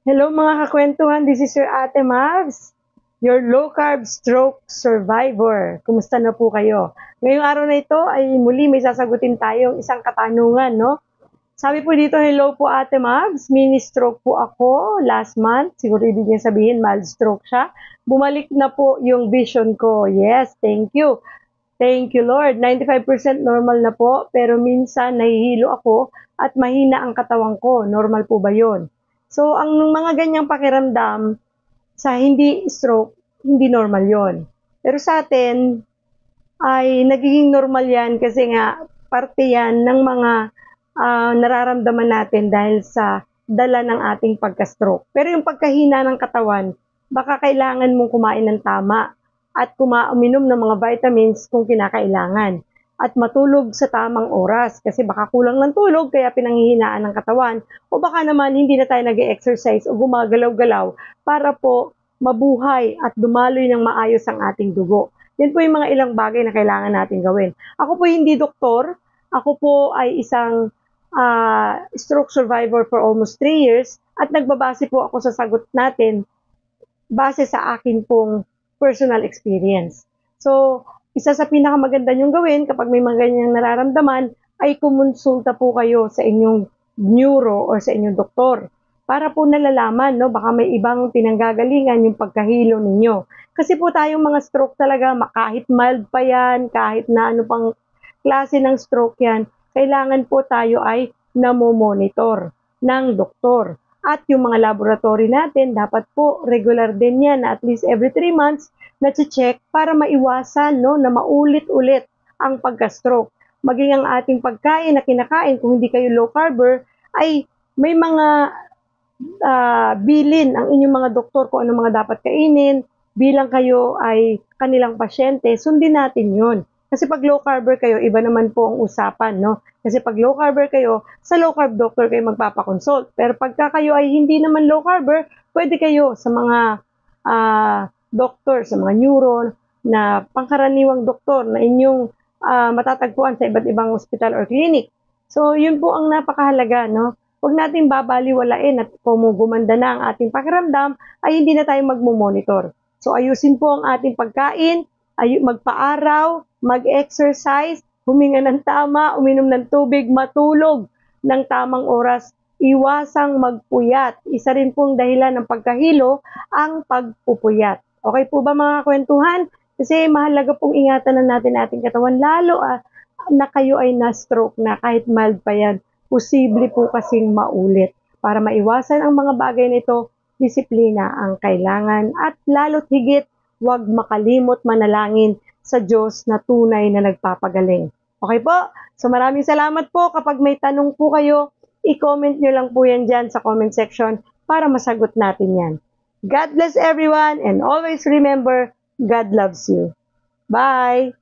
Hello mga kakwentuhan, this is your Ate Mavs, your low carb stroke survivor. Kumusta na po kayo? Ngayong araw na ito ay muli may sasagutin tayong isang katanungan, no? Sabi po dito, hello po Ate Mavs, mini stroke po ako last month. Siguro ibig niya sabihin mild stroke siya. Bumalik na po yung vision ko. Yes, thank you. Thank you Lord. 95% normal na po, pero minsan nahihilo ako at mahina ang katawan ko. Normal po ba yun? So, ang mga ganyang pakiramdam sa hindi stroke, hindi normal yon. Pero sa atin, ay nagiging normal yan kasi nga parte yan ng mga nararamdaman natin dahil sa dala ng ating pagka-stroke. Pero yung pagkahina ng katawan, baka kailangan mong kumain ng tama at uminom ng mga vitamins kung kinakailangan. At matulog sa tamang oras kasi baka kulang ng tulog kaya pinanghihinaan ng katawan o baka naman hindi na tayo nag-exercise o gumagalaw-galaw para po mabuhay at dumaloy ng maayos ang ating dugo. Yan po yung mga ilang bagay na kailangan natin gawin. Ako po hindi doktor, ako po ay isang stroke survivor for almost 3 years at nagbabase po ako sa sagot natin base sa akin pong personal experience. So, isa sa pinakamaganda niyong gawin kapag may mga ganyang nararamdaman ay kumonsulta po kayo sa inyong neuro or sa inyong doktor para po nalalaman, no, baka may ibang pinanggagalingan yung pagkahilo ninyo. Kasi po tayong mga stroke talaga, kahit mild pa yan, kahit na ano pang klase ng stroke yan, kailangan po tayo ay namomonitor ng doktor. At yung mga laboratory natin, dapat po regular din yan na at least every 3 months na check para maiwasan, no, na maulit-ulit ang pagka-stroke. Maging ang ating pagkain na kinakain, kung hindi kayo low carber, ay may mga bilin ang inyong mga doktor kung ano mga dapat kainin, bilang kayo ay kanilang pasyente, sundin natin yun. Kasi pag low carber kayo, iba naman po ang usapan, no? Kasi pag low carber kayo, sa low carb doctor kayo magpapakonsult. Pero pagka kayo ay hindi naman low carber, pwede kayo sa mga doktor, sa mga neuro na pangkaraniwang doktor na inyong matatagpuan sa iba't ibang hospital or clinic. So, yun po ang napakahalaga, no? Huwag natin babaliwalain at kung gumanda na ang ating pakiramdam, ay hindi na tayo magmumonitor. So, ayusin po ang ating pagkain, magpa-araw, mag-exercise, huminga ng tama, uminom ng tubig, matulog ng tamang oras, iwasang magpuyat. Isa rin pong dahilan ng pagkahilo ang pagpupuyat. Okay po ba mga kwentuhan? Kasi mahalaga pong ingatan na natin ating katawan, lalo na kayo ay na-stroke na kahit mild pa yan, posible po kasing maulit. Para maiwasan ang mga bagay nito, disiplina ang kailangan at lalo't higit, huwag makalimot manalangin sa Diyos na tunay na nagpapagaling. Okay po? So maraming salamat po. Kapag may tanong po kayo, i-comment nyo lang po yan dyan sa comment section para masagot natin yan. God bless everyone and always remember, God loves you. Bye!